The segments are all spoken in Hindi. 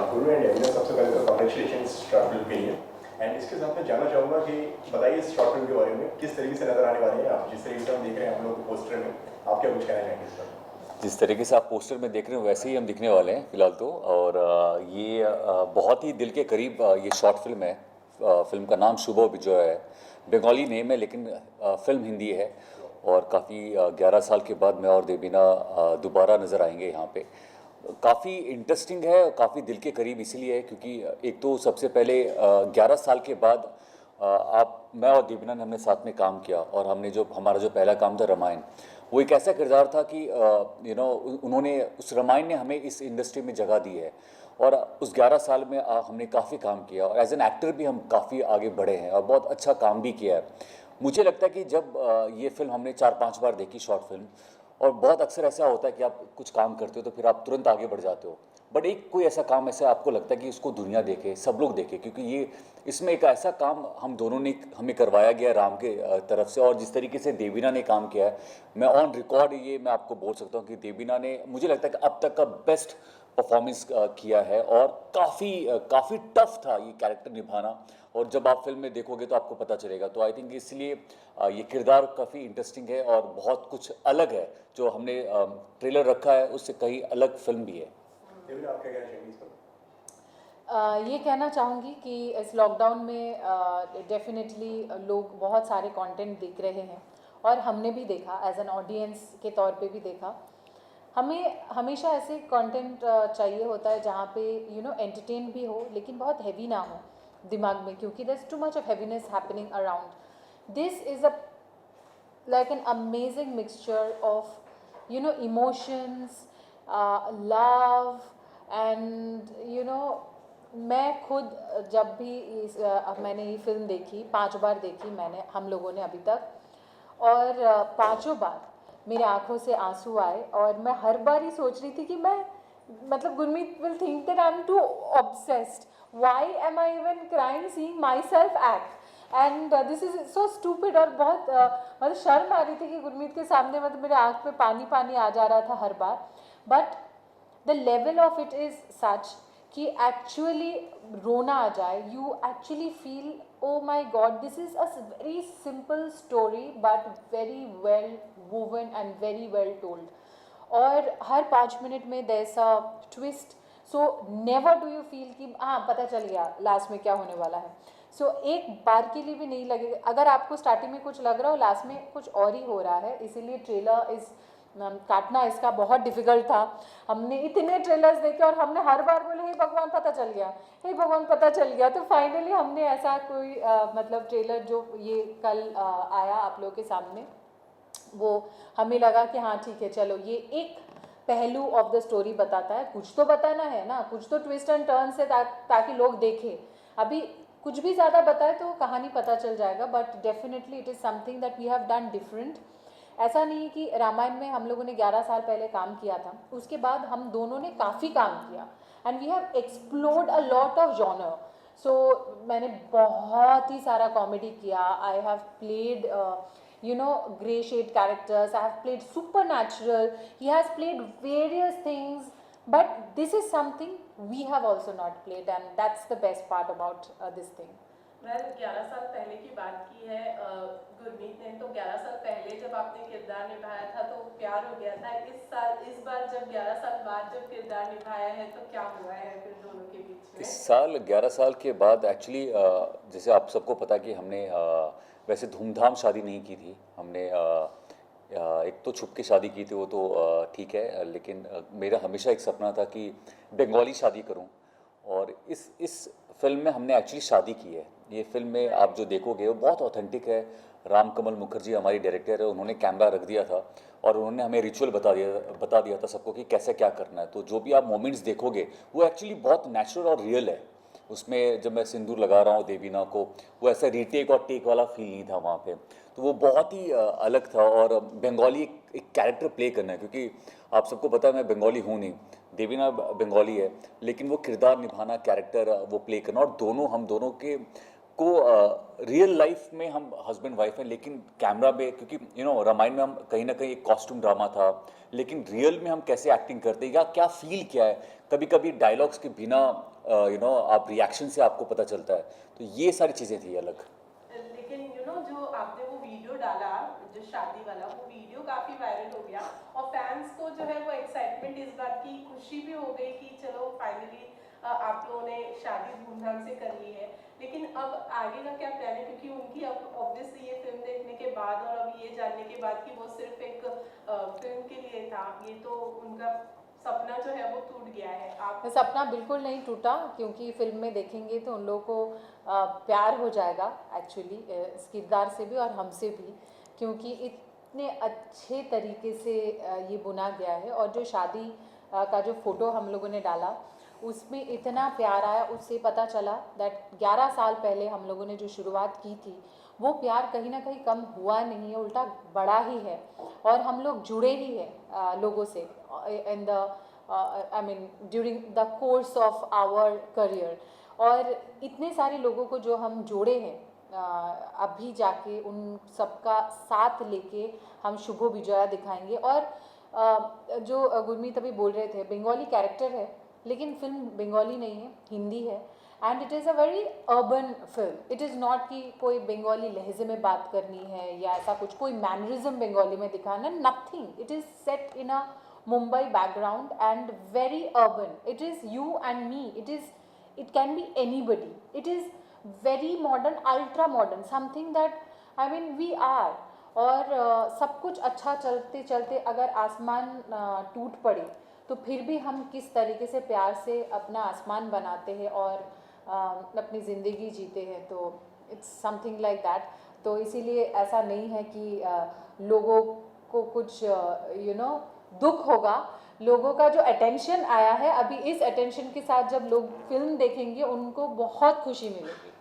गुरु एंड एविना, सबसे पहले तो कॉन्ग्रेचुलेशंस शॉर्ट फिल्म के लिए। एंड इसके साथ मैं जानना चाहूँगा कि बताइए इस शॉर्ट फिल्म के बारे में, किस तरीके से नजर आने वाले हैं आप? जिस तरीके से हम देख रहे हैं हम लोग पोस्टर में, आप क्या कुछ कहना चाहेंगे इस पर? जिस तरीके से आप पोस्टर में देख रहे हो वैसे ही हम दिखने वाले हैं फिलहाल तो। और ये बहुत ही दिल के करीब ये शॉर्ट फिल्म है। फिल्म का नाम शुभ विजय है, बंगाली नेम है लेकिन फिल्म हिंदी है। और काफ़ी 11 साल के बाद मैं और देबीना दोबारा नज़र आएंगे यहाँ पे। काफ़ी इंटरेस्टिंग है, काफ़ी दिल के करीब इसलिए है क्योंकि एक तो सबसे पहले 11 साल के बाद आप मैं और देबीना ने हमने साथ में काम किया और हमने जो हमारा जो पहला काम था रामायण, वो एक ऐसा किरदार था कि उन्होंने उस रामायण ने हमें इस इंडस्ट्री में जगह दी है। और उस 11 साल में हमने काफ़ी काम किया और एज एन एक्टर भी हम काफ़ी आगे बढ़े हैं और बहुत अच्छा काम भी किया है। मुझे लगता है कि जब ये फिल्म हमने 4-5 बार देखी शॉर्ट फिल्म, और बहुत अक्सर ऐसा होता है कि आप कुछ काम करते हो तो फिर आप तुरंत आगे बढ़ जाते हो, बट एक कोई ऐसा काम ऐसा आपको लगता है कि उसको दुनिया देखे, सब लोग देखे, क्योंकि ये इसमें एक ऐसा काम हम दोनों ने हमें करवाया गया राम के तरफ से। और जिस तरीके से देबीना ने काम किया है, मैं ऑन रिकॉर्ड ये मैं आपको बोल सकता हूँ कि देबीना ने मुझे लगता है कि अब तक का बेस्ट परफॉर्मेंस किया है। और काफ़ी टफ था ये कैरेक्टर निभाना, और जब आप फिल्म में देखोगे तो आपको पता चलेगा। तो आई थिंक इसलिए ये किरदार काफ़ी इंटरेस्टिंग है और बहुत कुछ अलग है। जो हमने ट्रेलर रखा है उससे कहीं अलग फिल्म भी है। देविना, आप क्या कहना चाहेंगे इस पर? ये कहना चाहूँगी कि इस लॉकडाउन में डेफिनेटली लोग बहुत सारे कंटेंट देख रहे हैं और हमने भी देखा, एज एन ऑडियंस के तौर पे भी देखा। हमें हमेशा ऐसे कंटेंट चाहिए होता है जहाँ पे एंटरटेन भी हो लेकिन बहुत हैवी ना हो दिमाग में, क्योंकि there is too much of heaviness happening around. This is a like an amazing mixture of emotions, love and मैं खुद जब भी मैंने ये फिल्म देखी, 5 बार देखी मैंने, हम लोगों ने अभी तक, और 5 बार मेरे आंखों से आंसू आए। और मैं हर बार ही सोच रही थी कि मैं मतलब Gurmeet will think that I am too obsessed, why am I even crying seeing myself act, and this is so stupid. और बहुत मतलब शर्म आ रही थी कि गुरमीत के सामने मतलब मेरे आँख में पानी पानी आ जा रहा था हर बार। But the level of it is such कि एक्चुअली रोना आ जाए, you actually feel oh my god, this is a very simple story but very well woven and very well told. और हर 5 मिनट में there is a twist, so never do you feel कि हाँ पता चल गया लास्ट में क्या होने वाला है। सो एक बार के लिए भी नहीं लगेगा, अगर आपको स्टार्टिंग में कुछ लग रहा हो लास्ट में कुछ और ही हो रहा है। इसीलिए ट्रेलर इस काटना इसका बहुत डिफिकल्ट था। हमने इतने ट्रेलर्स देखे और हमने हर बार बोले हे भगवान पता चल गया, हे भगवान पता चल गया। तो फाइनली हमने ऐसा कोई मतलब ट्रेलर जो ये कल आया आप लोगों के सामने, वो हमें लगा कि हाँ ठीक है, चलो ये एक पहलू ऑफ द स्टोरी बताता है, कुछ तो बताना है ना, कुछ तो ट्विस्ट एंड टर्न से ताकि लोग देखें। अभी कुछ भी ज़्यादा बताए तो कहानी पता चल जाएगा, but definitely it is something that we have done different. ऐसा नहीं कि रामायण में हम लोगों ने 11 साल पहले काम किया था, उसके बाद हम दोनों ने काफ़ी काम किया and we have explored a lot of genre. So मैंने बहुत ही सारा कॉमेडी किया, I have played grey shade characters, I have played supernatural, he has played various things, but this is something we have also not played and that's the best part about this thing. मैं 11 साल पहले की बात की है गुरमीत ने, तो 11 साल पहले जब आपने किरदार निभाया था तो प्यार हो गया था। इस बार जब 11 साल बाद जब किरदार निभाया है तो क्या हुआ है फिर दोनों के बीच में? इस साल 11 साल के बाद एक्चुअली जैसे आप सबको पता कि हमने वैसे धूमधाम शादी नहीं की थी। हमने एक तो छुप के शादी की थी, वो तो ठीक है, लेकिन मेरा हमेशा एक सपना था कि बंगाली शादी करूं। और इस फिल्म में हमने एक्चुअली शादी की है। ये फिल्म में आप जो देखोगे वो बहुत ऑथेंटिक है। राम कमल मुखर्जी हमारी डायरेक्टर है, उन्होंने कैमरा रख दिया था और उन्होंने हमें रिचुअल बता दिया था सबको कि कैसे क्या करना है। तो जो भी आप मोमेंट्स देखोगे वो एक्चुअली बहुत नेचुरल और रियल है। उसमें जब मैं सिंदूर लगा रहा हूँ देवीना को, वो ऐसा रीटेक और टेक वाला फील नहीं था वहाँ पे। तो वो बहुत ही अलग था। और बंगाली एक कैरेक्टर प्ले करना है, क्योंकि आप सबको पता है मैं बंगाली हूँ नहीं, देवीना बंगाली है, लेकिन वो किरदार निभाना, कैरेक्टर वो प्ले करना, और हम दोनों के को रियल लाइफ में हम हस्बैंड वाइफ हैं, लेकिन कैमरा में, क्योंकि रामायण में हम कहीं ना कहीं एक कॉस्ट्यूम ड्रामा था, लेकिन रियल में हम कैसे एक्टिंग करते हैं या क्या फील किया है, कभी कभी डायलॉग्स के बिना आप रिएक्शन से आपको पता चलता है, तो ये सारी चीज़ें थी अलग। लेकिन जो आपने वो वीडियो डाला, जो शादी वाला, वो वीडियो काफी वायरल हो गया और फैंस को जो है वो एक्साइटमेंट इस बात की, खुशी भी हो गई कि चलो फाइनली आप लोगों ने शादी धूमधाम से कर ली है। लेकिन अब आगे का क्या प्लान है, क्योंकि उनकी अब ऑब्वियसली ये फिल्म देखने के बाद और अब ये जानने के बाद कि वो सिर्फ एक फिल्म के लिए था, ये तो उनका सपना जो है वो टूट गया है। आप सपना बिल्कुल नहीं टूटा, क्योंकि फिल्म में देखेंगे तो उन लोगों को प्यार हो जाएगा एक्चुअली इस किरदार से भी और हमसे भी, क्योंकि इतने अच्छे तरीके से ये बुना गया है। और जो शादी का जो फ़ोटो हम लोगों ने डाला उसमें इतना प्यार आया, उससे पता चला दैट 11 साल पहले हम लोगों ने जो शुरुआत की थी वो प्यार कहीं ना कहीं कम हुआ नहीं है, उल्टा बढ़ा ही है। और हम लोग जुड़े ही हैं लोगों से in the I mean during the course of our career. और इतने सारे लोगों को जो हम जोड़े हैं अभी जाके उन सबका साथ लेके हम शुभो विजया दिखाएंगे। और जो गुरमीत अभी बोल रहे थे, बंगाली कैरेक्टर है लेकिन फिल्म बंगाली नहीं है, हिंदी है। And it is a very urban film. It is not कि कोई बंगाली लहजे में बात करनी है या ऐसा कुछ, कोई मैनरिज्म बंगाली में दिखाना, nothing. It is set in a Mumbai background and very urban. It is you and me. It can be anybody. It is very modern, ultra modern, something that I mean we are. और सब कुछ अच्छा चलते चलते अगर आसमान टूट पड़े तो फिर भी हम किस तरीके से प्यार से अपना आसमान बनाते हैं और अपनी ज़िंदगी जीते हैं, तो इट्स समथिंग लाइक दैट। तो इसीलिए ऐसा नहीं है कि लोगों को कुछ दुख होगा। लोगों का जो अटेंशन आया है, अभी इस अटेंशन के साथ जब लोग फिल्म देखेंगे उनको बहुत खुशी मिलेगी।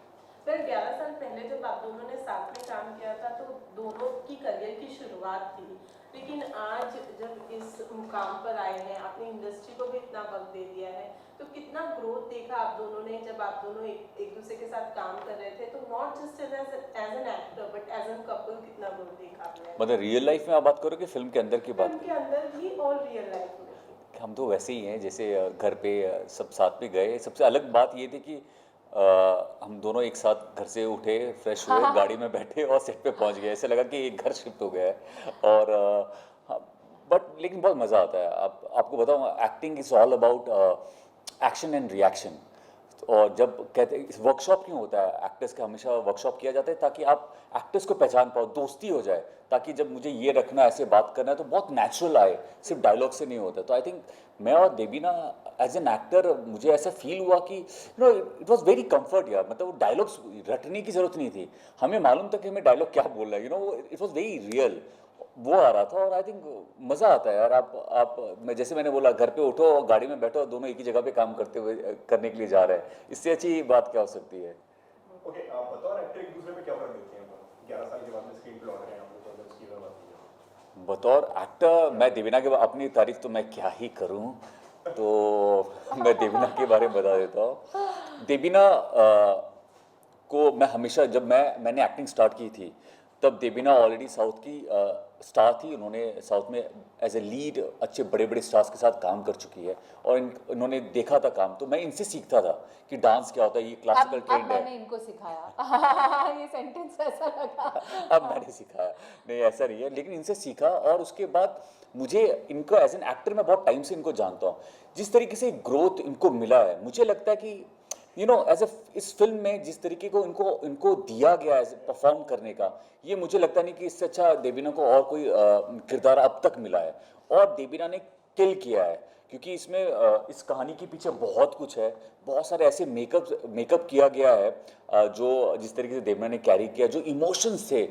सर 11 साल पहले जब आप दोनों ने साथ में काम किया था तो दोनों की करियर की शुरुआत थी, लेकिन आज जब इस मुकाम पर आए हैं, आपने इंडस्ट्री को भी इतना वक्त दे दिया है, तो कितना ग्रोथ देखा आप दोनों ने जब आप दोनों एक दूसरे के साथ काम कर रहे थे? तो not just as an actor but as an couple कितना ग्रोथ देखा आपने? मतलब रियल लाइफ में आप बात करो कि फिल्म के अंदर की बात? फिल्म के अंदर भी और रियल लाइफ में। हम तो वैसे ही हैं जैसे घर पे सब साथ में गए। सबसे अलग बात ये थी कि हम दोनों एक साथ घर से उठे, फ्रेश हुए, गाड़ी में बैठे और सेट पे पहुंच गए। ऐसे लगा कि एक घर शिफ्ट हो गया है। और बट लेकिन बहुत मज़ा आता है। आपको बताऊँ, acting is all about action and reaction. और जब कहते हैं वर्कशॉप क्यों होता है, एक्टर्स का हमेशा वर्कशॉप किया जाता है ताकि आप एक्टर्स को पहचान पाओ, दोस्ती हो जाए, ताकि जब मुझे ये रखना है, ऐसे बात करना है तो बहुत नेचुरल आए, सिर्फ डायलॉग से नहीं होता। तो आई थिंक मैं और देवीना एज एन एक्टर, मुझे ऐसा फील हुआ कि इट वॉज वेरी कम्फर्ट यार। मतलब वो डायलॉग्स रटने की ज़रूरत नहीं थी, हमें मालूम था कि हमें डायलॉग क्या बोल रहा है। इट वॉज वेरी रियल, वो आ रहा था। और आई थिंक मज़ा आता है यार। मैं जैसे मैंने बोला, घर पे उठो और गाड़ी में बैठो, दोनों एक ही जगह पे काम करने के लिए जा रहे हैं। इससे अच्छी बात क्या हो सकती है? ओके, बतौर एक्टर एक दूसरे में क्या फर्क देखते हैं? 11 साल के बाद में स्क्रीन पे लौट रहे हैं आप लोग, तो उसकी बात कीजिए। बतौर एक्टर मैं देवीना के अपनी तारीफ तो मैं क्या ही करूं, तो मैं देवीना के बारे में बता देता हूँ। देवीना को मैं हमेशा, जब मैंने एक्टिंग स्टार्ट की थी तब देवीना ऑलरेडी साउथ की स्टार थी। उन्होंने साउथ में एज ए लीड अच्छे बड़े बड़े स्टार्स के साथ काम कर चुकी है और इन्होंने देखा था काम। तो मैं इनसे सीखता था कि डांस क्या होता है, ये क्लासिकल ट्रेंड है। मैंने इनको सिखाया। ये सेंटेंस ऐसा लगा। अब मैंने सिखाया, नहीं ऐसा नहीं है, लेकिन इनसे सीखा। और उसके बाद मुझे इनको एज एन एक्टर मैं बहुत टाइम से इनको जानता हूँ। जिस तरीके से ग्रोथ इनको मिला है, मुझे लगता है कि एज ए इस फिल्म में जिस तरीके को इनको दिया गया है परफॉर्म करने का, ये मुझे लगता नहीं कि इससे अच्छा देवीना को और कोई किरदार अब तक मिला है। और देवीना ने किल किया है, क्योंकि इसमें इस कहानी के पीछे बहुत कुछ है। बहुत सारे ऐसे मेकअप किया गया है जो जिस तरीके से देवीना ने कैरी किया, जो इमोशंस थे।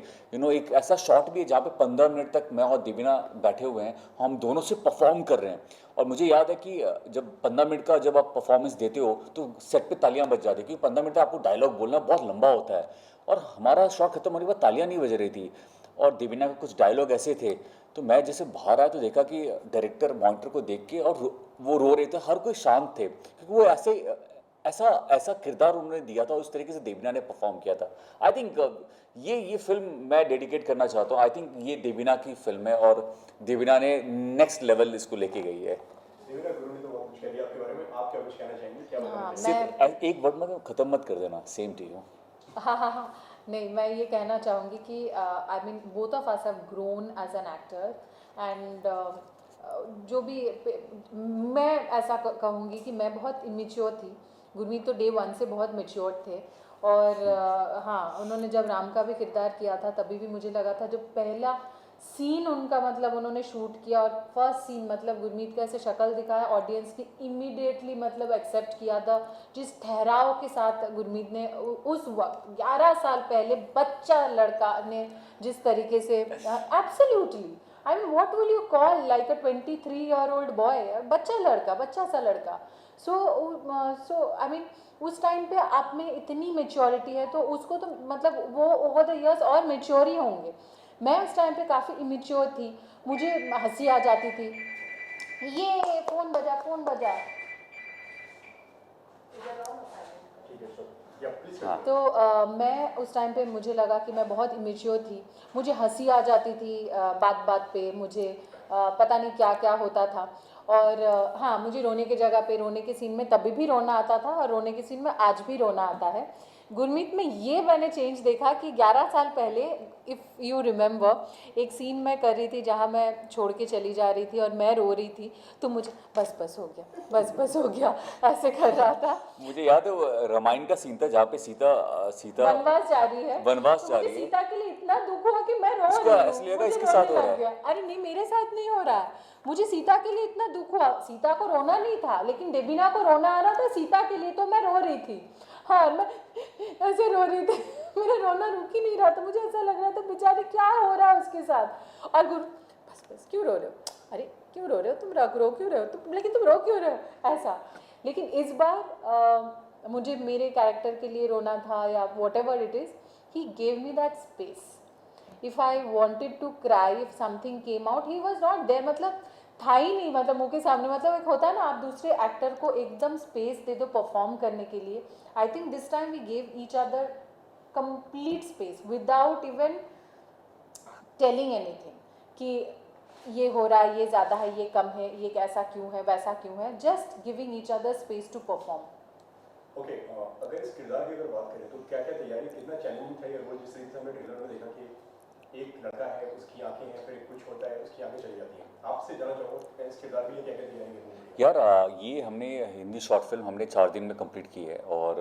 एक ऐसा शॉट भी है जहाँ पे 15 मिनट तक मैं और देवीना बैठे हुए हैं, हम दोनों से परफॉर्म कर रहे हैं। और मुझे याद है कि जब 15 मिनट का जब आप परफॉर्मेंस देते हो तो सेट पे तालियां बज जाती है, क्योंकि 15 मिनट आपको डायलॉग बोलना बहुत लंबा होता है। और हमारा शॉट खत्म होने के बाद तालियां नहीं बज रही थी और देवीना के कुछ डायलॉग ऐसे थे। तो मैं जैसे बाहर आया तो देखा कि डायरेक्टर मॉनिटर को देख के और वो रो रहे थे, हर कोई शांत थे, क्योंकि वो ऐसा ऐसा किरदार उन्होंने दिया था, उस तरीके से देवीना ने परफॉर्म किया था। आई थिंक ये फिल्म मैं डेडिकेट करना चाहता हूँ। आई थिंक ये देवीना की फिल्म है और देवीना ने नेक्स्ट लेवल इसको लेके गई है। देवीना गुरु ने तो बहुत कुछ कह दिया आपके बारे में, आप क्या कुछ कहना चाहेंगे, क्या बताना हाँ, चाहेंगे? सिर्फ एक वर्ड में खत्म मत कर देना, सेम टू यू। हाँ, नहीं, मैं ये कहना चाहूँगी कि I mean both of us have grown as an actor and जो भी मैं ऐसा कहूँगी कि मैं बहुत इमेच्योर थी। गुरमीत तो डे वन से बहुत मेच्योर थे और हाँ, उन्होंने जब राम का भी किरदार किया था तभी भी मुझे लगा था, जब पहला सीन उनका मतलब उन्होंने शूट किया और फर्स्ट सीन मतलब गुरमीत का ऐसे शक्ल दिखाया, ऑडियंस ने इमीडिएटली मतलब एक्सेप्ट किया था। जिस ठहराव के साथ गुरमीत ने उस वक्त 11 साल पहले बच्चा लड़का ने जिस तरीके से absolutely, I mean what will you call like a 23-year-old boy, बच्चा लड़का, बच्चा सा लड़का। सो आई मीन उस टाइम पे आप में इतनी मेच्योरिटी है तो उसको तो मतलब वो ओवर द इयर्स और मेच्योर ही होंगे। मैं उस टाइम पे काफ़ी इमेच्योर थी, मुझे हंसी आ जाती थी, ये फ़ोन बजा ठीक है सर, या प्लीज हाँ। तो मैं उस टाइम पे मुझे लगा कि मैं बहुत इमेच्योर थी, मुझे हंसी आ जाती थी बात बात पे, मुझे पता नहीं क्या क्या होता था। और हाँ, मुझे रोने की जगह पे, रोने के सीन में तभी भी रोना आता था और रोने के सीन में आज भी रोना आता है। गुरमीत में ये मैंने चेंज देखा कि 11 साल पहले इफ़ यू रिमेंबर एक सीन मैं कर रही थी जहाँ मैं छोड़ के चली जा रही थी और मैं रो रही थी, तो मुझे बस हो गया ऐसे कर रहा था। मुझे याद है वो रामायण का सीन था जहाँ पे सीता वनवास जारी है, वनवास तो जा मुझे रही है। सीता के लिए इतना दुख हुआ कि मैं रो इसको रही हूँ, ऐसे लगा मुझे इसके रोने साथ हो रहा लग है। गया। अरे नहीं, मेरे साथ नहीं हो रहा है, मुझे सीता के लिए इतना दुख हुआ। सीता को रोना नहीं था लेकिन देवीना को रोना आ रहा था सीता के लिए, तो मैं रो रही थी। हाँ, और मैं ऐसे रो रही थी, मेरा रोना रुक ही नहीं रहा था, मुझे ऐसा लग रहा था बेचारे क्या हो रहा है उसके साथ। और गुरु बस क्यों रो रहे हो, अरे क्यों रो रहे हो तुम, रो क्यों रहे हो तुम, लेकिन तुम रो क्यों रहे हो, ऐसा। लेकिन इस बार मुझे मेरे कैरेक्टर के लिए रोना था या whatever it is, he gave me that space. If I wanted to cry, if something came out, he was not there, मतलब था ही नहीं, मतलब मुंह के सामने। मतलब एक होता है ना, आप दूसरे एक्टर को एकदम स्पेस दे दो परफॉर्म करने के लिए। I think this time we gave each other complete space without even telling anything कि ये हो रहा है, ये ज़्यादा है, ये कम है, ये कैसा क्यों है, वैसा क्यों है, just giving each other space to perform. Okay, अगर इस किरदार की अगर बात करें तो क्या क्या तैयारी, कितना चैलेंजिंग था ये रोल? जिस तरीके से हमने ट्रेलर में देखा कि एक लड़का है, उसकी आंखें हैं, फिर कुछ होता है, उसकी आंखें चली जाती हैं। आपसे जानना चाहूँगा इस किरदार के लिए क्या क्या तैयारी करनी है? यार ये हमने हिंदी शॉर्ट फिल्म हमने 4 दिन में कंप्लीट की है और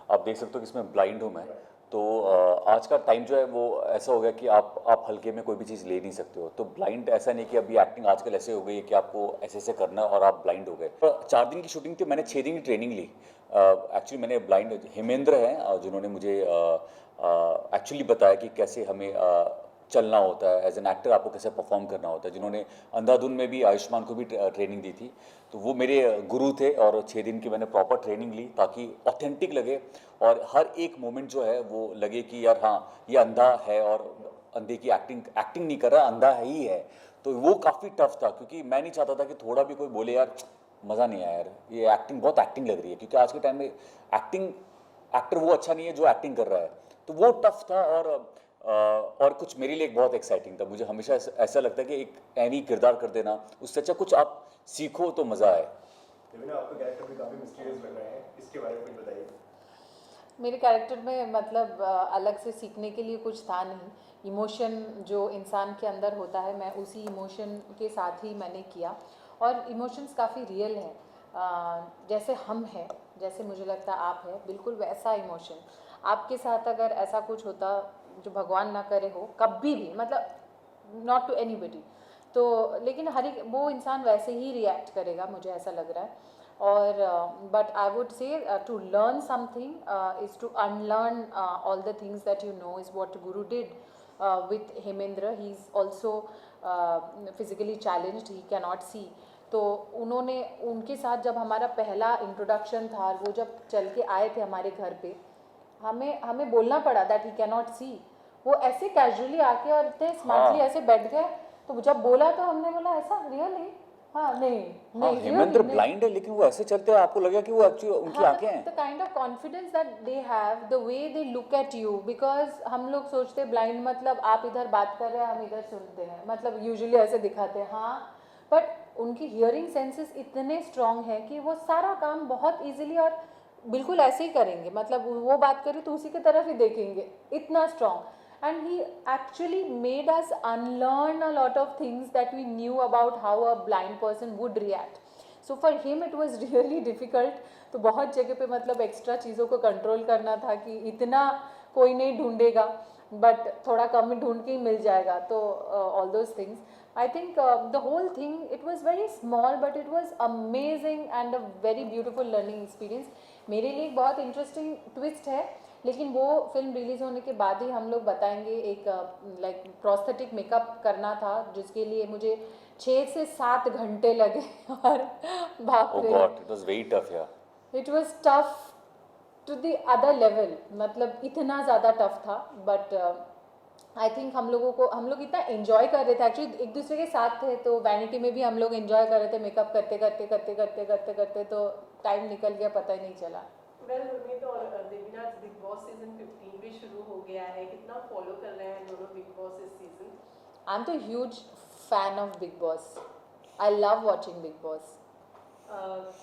आप देख सकते हो कि इसमें ब्लाइंड हूँ मैं। तो आज का टाइम जो है वो ऐसा हो गया कि आप हल्के में कोई भी चीज़ ले नहीं सकते हो। तो ब्लाइंड ऐसा नहीं कि अभी एक्टिंग आजकल ऐसे हो गई है कि आपको ऐसे ऐसे करना है और आप ब्लाइंड हो गए। 4 दिन की शूटिंग थी, मैंने 6 दिन की ट्रेनिंग ली। एक्चुअली मैंने ब्लाइंड हेमेंद्र हैं जिन्होंने मुझे एक्चुअली बताया कि कैसे हमें चलना होता है, एज एन एक्टर आपको कैसे परफॉर्म करना होता है, जिन्होंने अंधाधुन में भी आयुष्मान को भी ट्रेनिंग दी थी। तो वो मेरे गुरु थे और 6 दिन की मैंने प्रॉपर ट्रेनिंग ली ताकि ऑथेंटिक लगे और हर एक मोमेंट जो है वो लगे कि यार हाँ, ये अंधा है और अंधे की एक्टिंग नहीं कर रहा, अंधा ही है। तो वो काफ़ी टफ था क्योंकि मैं नहीं चाहता था कि थोड़ा भी कोई बोले यार मज़ा नहीं आया यार, ये एक्टिंग बहुत एक्टिंग लग रही है, क्योंकि आज के टाइम में एक्टर वो अच्छा नहीं है जो एक्टिंग कर रहा है। तो वो टफ था और कुछ मेरे लिए बहुत एक्साइटिंग था। मुझे हमेशा ऐसा लगता है कि एक ऐवी किरदार कर देना, उससे अच्छा कुछ आप सीखो तो मज़ा आए। लेकिन आपका कैरेक्टर भी काफ़ी मिस्टीरियस लग रहा है, इसके बारे में कुछ बताइए। मेरे कैरेक्टर में मतलब अलग से सीखने के लिए कुछ था नहीं। इमोशन जो इंसान के अंदर होता है, मैं उसी इमोशन के साथ ही मैंने किया और इमोशंस काफ़ी रियल हैं। जैसे हम हैं, जैसे मुझे लगता है आप है, बिल्कुल वैसा इमोशन आपके साथ अगर ऐसा कुछ होता जो भगवान ना करे हो कभी भी, मतलब नॉट टू एनीबडी, तो लेकिन हर एक वो इंसान वैसे ही रिएक्ट करेगा, मुझे ऐसा लग रहा है। और but I would say to learn something is to unlearn all the things that you know, is what Guru did with Hemendra. He is also physically challenged, he cannot see. तो उन्होंने उनके साथ जब हमारा पहला इंट्रोडक्शन था, वो जब चल के आए थे हमारे घर पे, हमें बोलना पड़ा दैट ही कैनॉट सी। वो ऐसे कैजुअली आके और इतने स्मार्टली ऐसे बैठ गए, तो जब बोला तो हमने बोला ऐसा रियली, हाँ नहीं हाँ, नहीं हेमेंद्र ब्लाइंड है लेकिन वो ऐसे चलते हैं आपको लगेगा कि वो एक्चुअली उनकी आंखें हैं। The kind of confidence that they have, the way they look at you, because हम लोग सोचते हैं ब्लाइंड मतलब आप इधर बात कर रहे हैं हम इधर सुनते हैं, मतलब यूजुअली ऐसे दिखाते हैं हाँ, बट उनकी हियरिंग सेंसेस इतने स्ट्रांग है कि वो सारा काम बहुत इजीली और बिल्कुल ऐसे ही करेंगे, मतलब वो बात करे तो उसी की तरफ ही देखेंगे, इतना strong. And he actually made us unlearn a lot of things that we knew about how a blind person would react. So for him it was really difficult. तो बहुत जगह पे मतलब एक्स्ट्रा चीज़ों को कंट्रोल करना था कि इतना कोई नहीं ढूंढेगा, बट थोड़ा कम ही ढूंढ के ही मिल जाएगा. तो all those things. I think the whole thing, it was very small but it was amazing and a very beautiful learning experience. मेरे लिए एक बहुत इंटरेस्टिंग ट्विस्ट है, लेकिन वो फिल्म रिलीज़ होने के बाद ही हम लोग बताएंगे. एक लाइक प्रोस्थेटिक मेकअप करना था जिसके लिए मुझे 6 से 7 घंटे लगे और बाप रे, Oh God, it was very tough, yeah. It was tough to the other level, मतलब इतना ज़्यादा टफ था. बट आई थिंक हम लोग इतना एंजॉय कर रहे थे, एक्चुअली एक दूसरे के साथ थे, तो वैनिटी में भी हम लोग एंजॉय कर रहे थे मेकअप करते, तो टाइम निकल गया पता ही नहीं चला. वेल गुरमीत और देवीना, बिग बॉस सीजन 15 भी शुरू हो गया है, कितना फॉलो कर रहे हैं दोनों बिग बॉस इस सीजन? आई एम तो huge fan of big boss. I love watching big boss.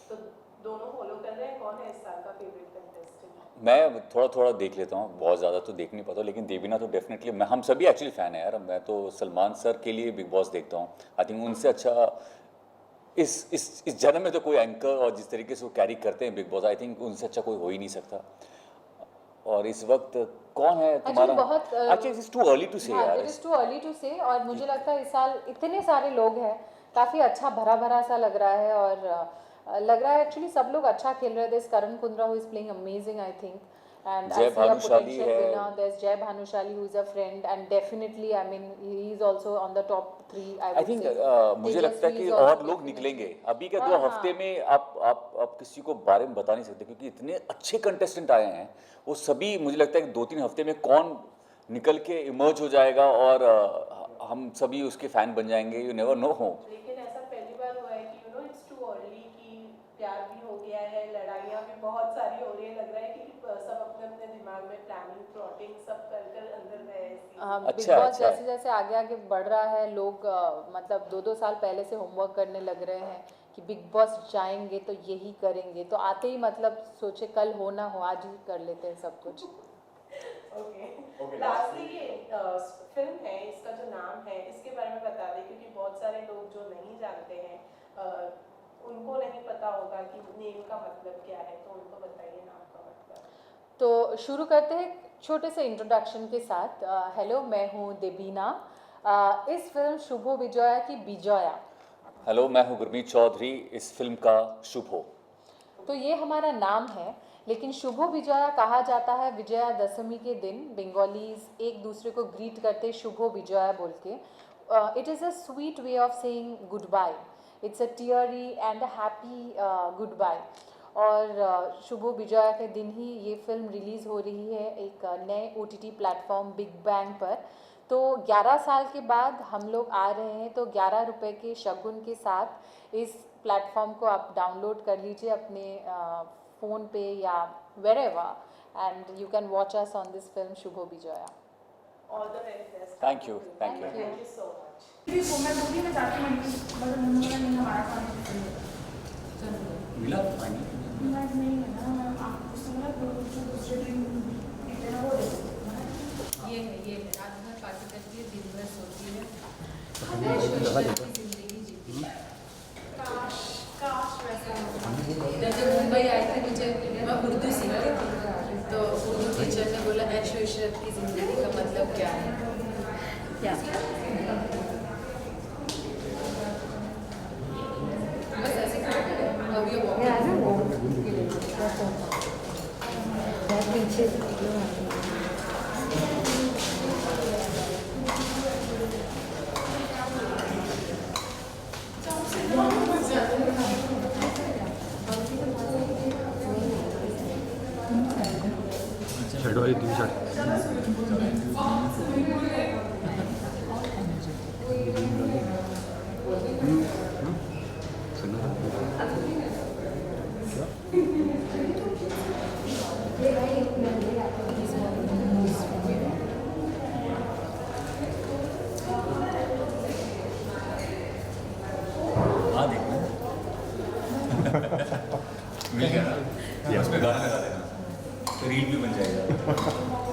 तो दोनों फॉलो कर रहे हैं, कौन है इस साल का फेवरेट कंटेस्टेंट? मैं थोड़ा देख लेता हूँ, बहुत ज़्यादा तो देख नहीं पाता, लेकिन देवीना तो डेफिनेटली, मैं हम सभी एक्चुअली फ़ैन है यार. मैं तो सलमान सर के लिए बिग बॉस देखता हूँ. आई थिंक उनसे अच्छा इस जन्म में तो कोई एंकर और जिस तरीके से वो कैरी करते हैं बिग बॉस, आई थिंक उनसे अच्छा कोई हो ही नहीं सकता. और इस वक्त कौन है तुम्हारा? बहुत actually it's too early to say यार. It is too early to say. और मुझे लगता है इस साल इतने सारे लोग हैं, काफ़ी अच्छा भरा सा लग रहा है. और लग रहा है एक्चुअली सब लोग अच्छा खेल रहे थे. Karan Kundra who is playing amazing I think, and Jai I see a Bhanushali potential है. winner. There's Jai Bhanushali who is a friend, and definitely I mean he is also on the top 3. I I would think say. मुझे लगता है Tejasvi कि is also और लोग definitely. निकलेंगे. अभी के हाँ, 2 हाँ. हफ्ते में आप किसी को बारे में बता नहीं सकते, क्योंकि इतने अच्छे कंटेस्टेंट आए हैं. वो सभी मुझे लगता है कि 2-3 हफ्ते में कौन निकल के इमर्ज हो जाएगा और हम सभी उसके फैन बन जाएंगे. You never know. लेकिन ऐसा पहली बार हुआ है कि इट्स टू अर्ली, कि प्यार भी हो गया है, लड़ाइयाँ भी बहुत सारी हो रही है. लग रहा है कि सब अपने अपने दिमाग में प्लानिंग प्लॉटिंग सब कर अंदर गए. बिग बॉस जैसे जैसे आगे बढ़ रहा है, लोग मतलब 2-2 साल पहले से होमवर्क करने लग रहे हैं कि बिग बॉस जाएंगे तो यही करेंगे. तो आते ही मतलब सोचे कल हो ना हो आज ही कर लेते हैं सब कुछ. ओके, लास्टली ये फिल्म है, इसका जो नाम है इसके बारे में बता दें, क्योंकि बहुत सारे लोग जो नहीं जानते हैं उनको नहीं पता होगा कि नेम का मतलब क्या है, तो उनको बताइए नाम का मतलब. तो शुरू करते हैं छोटे से इंट्रोडक्शन के साथ. हेलो, मैं हूँ देवीना. इस फिल्म शुभो विजया की विजया. हेलो, मैं हूँ गुरमीत चौधरी, इस फिल्म का शुभो. तो ये हमारा नाम है, लेकिन शुभो विजया कहा जाता है विजया दशमी के दिन. बंगालीज एक दूसरे को ग्रीट करते हैं शुभो विजया बोल के. It is a sweet way of saying goodbye. It's a teary and a happy goodbye. और शुभो विजया के दिन ही ये फिल्म रिलीज़ हो रही है एक नए OTT प्लेटफॉर्म बिग बैंग पर. तो 11 साल के बाद हम लोग आ रहे हैं, तो 11 रुपये के शगुन के साथ इस प्लेटफॉर्म को आप डाउनलोड कर लीजिए अपने फ़ोन पे या wherever, and you can watch us on this film Shubho Vijaya. All the very best. Thank you. Thank you so much. मिला पानी ये है रात भर पार्टी करती है, दिन भर सोती है, जिंदगी जीती है. जब मुंबई आई थी मुझे, मैं उर्दू सीखती थी, तो उर्दू टीचर ने बोला ऐशो इशरत की ज़िंदगी का मतलब क्या है. बस ऐसे शर्ट वाली टी शर्ट मिल गया ना, उस पर गाना लगा देना, तो रील भी बन जाएगा।